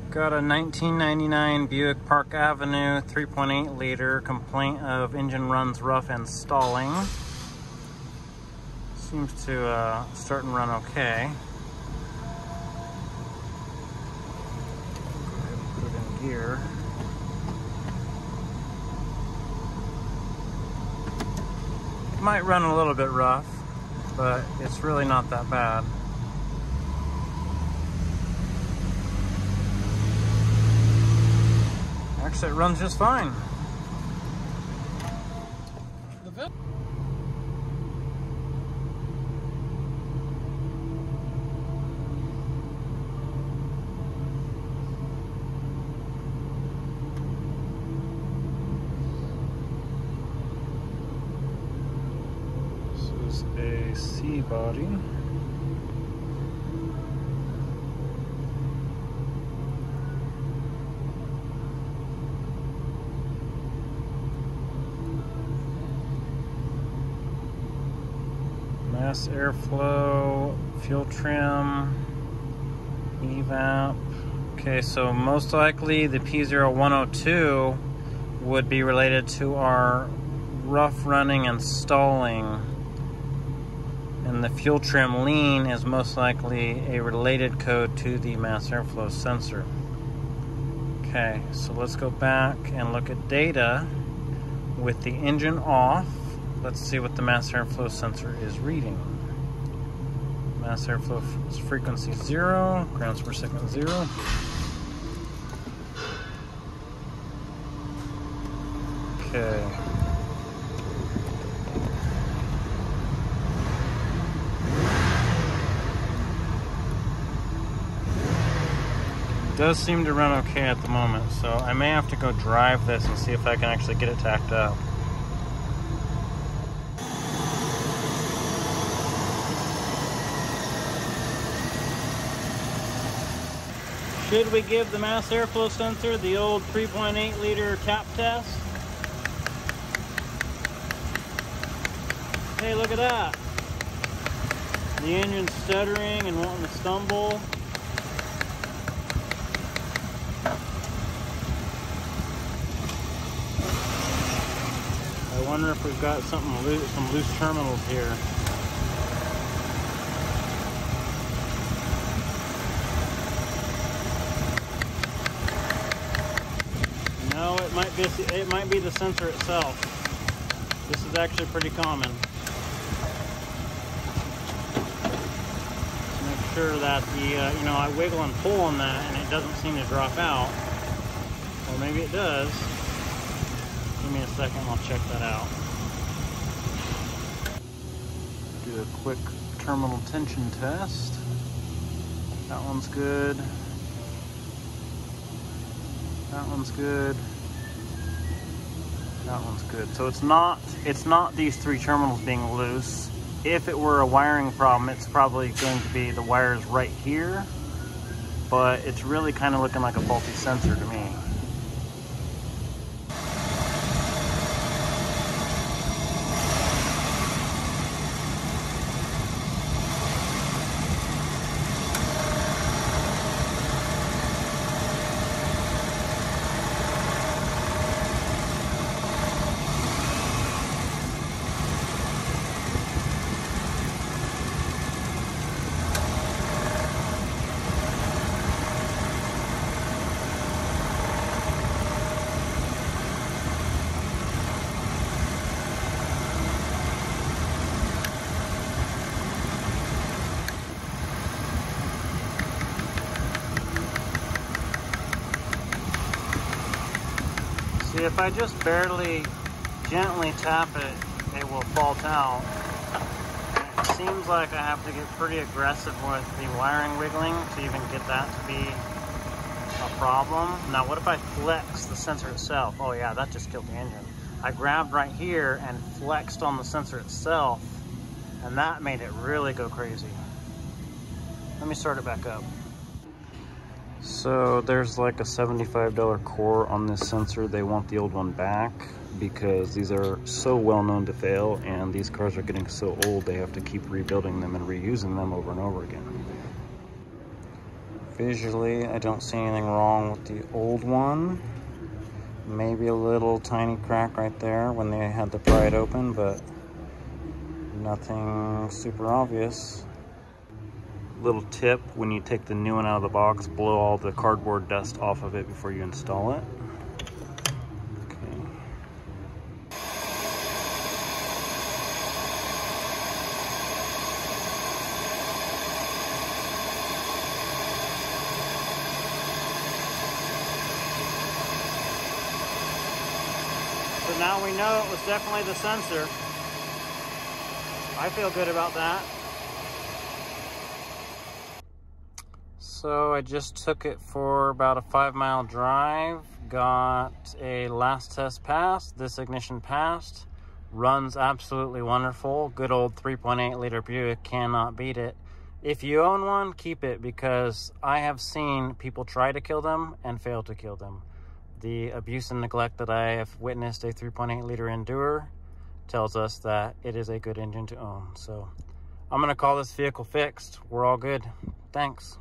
Got a 1999 Buick Park Avenue 3.8 liter. Complaint of engine runs rough and stalling. Seems to start and run okay. Go ahead and put it in gear. Might run a little bit rough, but it's really not that bad. Actually, it runs just fine. This is a C body. Mass airflow, fuel trim, evap. Okay, so most likely the P0102 would be related to our rough running and stalling. And the fuel trim lean is most likely a related code to the mass airflow sensor. Okay, so let's go back and look at data with the engine off. Let's see what the mass airflow sensor is reading. Mass airflow frequency 0, grams per second 0. Okay. It does seem to run okay at the moment, so I may have to go drive this and see if I can actually get it tacked up. Should we give the mass airflow sensor the old 3.8 liter tap test? Hey, look at that. The engine's stuttering and wanting to stumble. I wonder if we've got something loose, some loose terminals here. No, it might be the sensor itself. This is actually pretty common. Just make sure that the I wiggle and pull on that and it doesn't seem to drop out. Or maybe it does. Give me a second, I'll check that out. Do a quick terminal tension test. That one's good. That one's good. That one's good. So it's not these three terminals being loose. If it were a wiring problem, it's probably going to be the wires right here, but it's really kind of looking like a faulty sensor to me. See, if I just barely gently tap it, it will fault out. It seems like I have to get pretty aggressive with the wiring wiggling to even get that to be a problem. Now, what if I flex the sensor itself? Oh yeah, that just killed the engine. I grabbed right here and flexed on the sensor itself, and that made it really go crazy. Let me start it back up. So there's like a $75 core on this sensor. They want the old one back because these are so well known to fail, and these cars are getting so old they have to keep rebuilding them and reusing them over and over again. Visually, I don't see anything wrong with the old one. Maybe a little tiny crack right there when they had to pry it open, but nothing super obvious. Little tip, when you take the new one out of the box, blow all the cardboard dust off of it before you install it. Okay. So now we know it was definitely the sensor. I feel good about that. So I just took it for about a 5-mile drive, got a last test passed, this ignition passed, runs absolutely wonderful. Good old 3.8 liter Buick, cannot beat it. If you own one, keep it, because I have seen people try to kill them and fail to kill them. The abuse and neglect that I have witnessed a 3.8 liter Endure tells us that it is a good engine to own. So I'm gonna call this vehicle fixed. We're all good. Thanks.